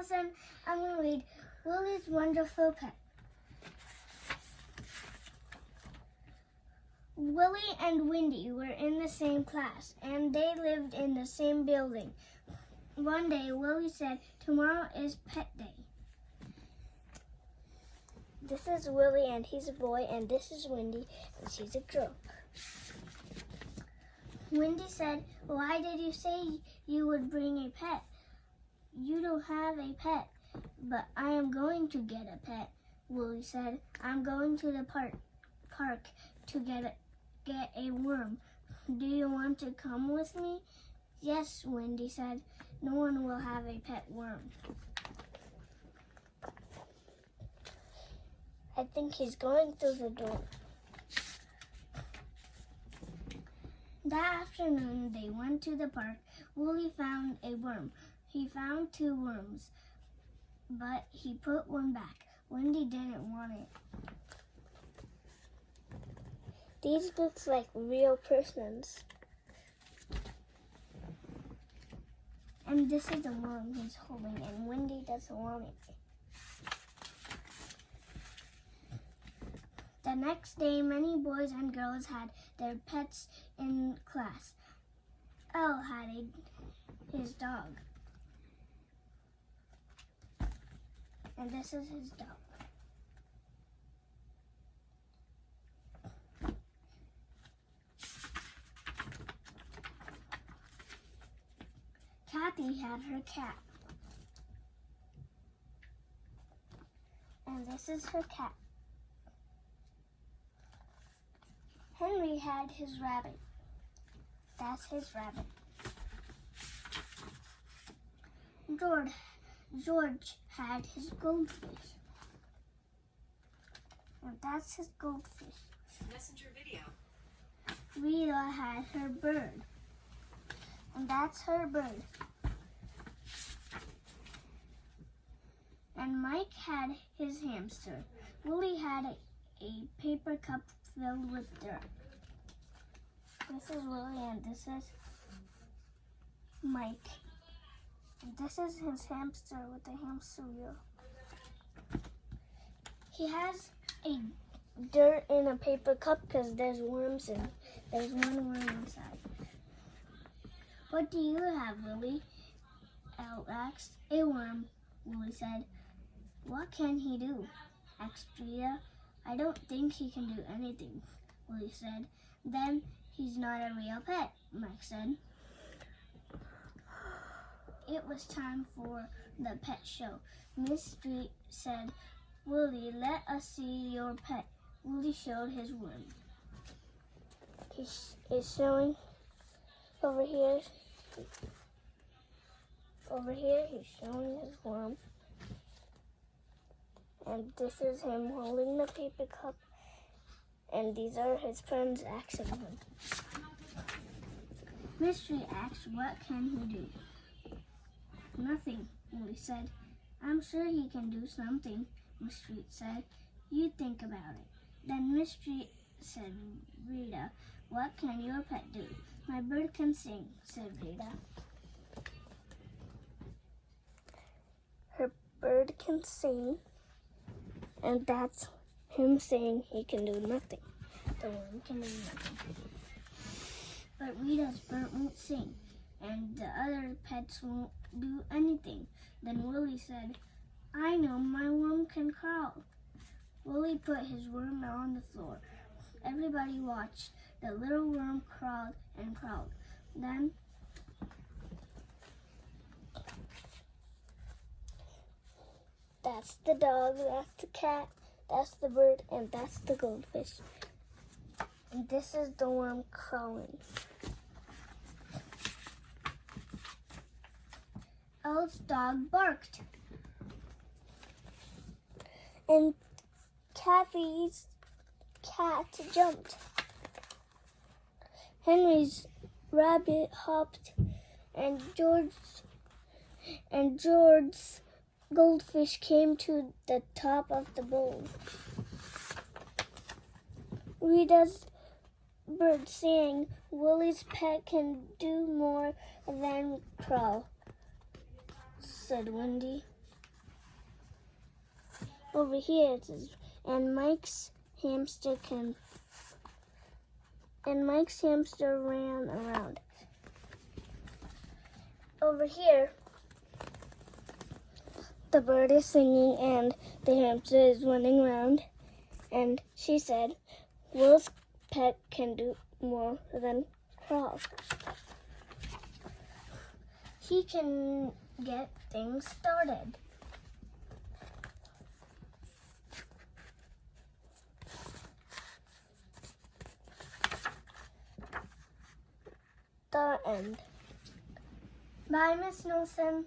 listen. I'm going to read Willie's Wonderful Pet. Willie and Wendy were in the same class, and they lived in the same building. One day, Willie said, "Tomorrow is pet day." This is Willie, and he's a boy, and this is Wendy, and she's a girl. Wendy said, "Why did you say you would bring a pet? You don't have a pet." "But I am going to get a pet," Willie said. "I'm going to the park to get a worm. Do you want to come with me?" "Yes," Wendy said. "No one will have a pet worm." I think he's going through the door. That afternoon, they went to the park. Willie found a worm. He found 2 worms, but he put one back. Wendy didn't want it. These look like real persons. And this is the worm he's holding, and Wendy doesn't want it. The next day, many boys and girls had their pets in class. Elle had his dog. And this is his dog. Kathy had her cat. And this is her cat. Henry had his rabbit. That's his rabbit. George had his goldfish. And that's his goldfish. Messenger video. Rita had her bird. And that's her bird. And Mike had his hamster. Willie had a paper cup filled with dirt. This is Willie, and this is Mike. And this is his hamster with the hamster wheel. He has a dirt in a paper cup because there's worms in it. There's one worm inside. "What do you have, Willie?" Elle asked. "A worm," Willie said. "What can he do?" asked Rita. "I don't think he can do anything," Willie said. "Then he's not a real pet," Mike said. It was time for the pet show. Miss Street said, "Willie, let us see your pet." Willie showed his worm. He is showing over here. Over here, he's showing his worm. And this is him holding the paper cup. And these are his friends asking him. Mystery asked, "What can he do?" "Nothing," Willie said. "I'm sure he can do something," Mystery said. "You think about it." Then Mystery said, "Rita, what can your pet do?" "My bird can sing," said Rita. Her bird can sing, and that's him saying he can do nothing. The worm can do nothing. But Rita's bird won't sing, and the other pets won't do anything. Then Willie said, "I know, my worm can crawl." Willie put his worm on the floor. Everybody watched. The little worm crawled and crawled. Then that's the dog, that's the cat, that's the bird, and that's the goldfish. And this is the worm crawling. Elle's dog barked. And Kathy's cat jumped. Henry's rabbit hopped, and George's goldfish came to the top of the bowl. Rita's bird sang, "Willie's pet can do more than crawl," said Wendy. Over here it is, and Mike's hamster ran around. Over here, the bird is singing and the hamster is running around. And she said, Will's pet can do more than crawl. He can get things started. The end. Bye, Miss Nelson.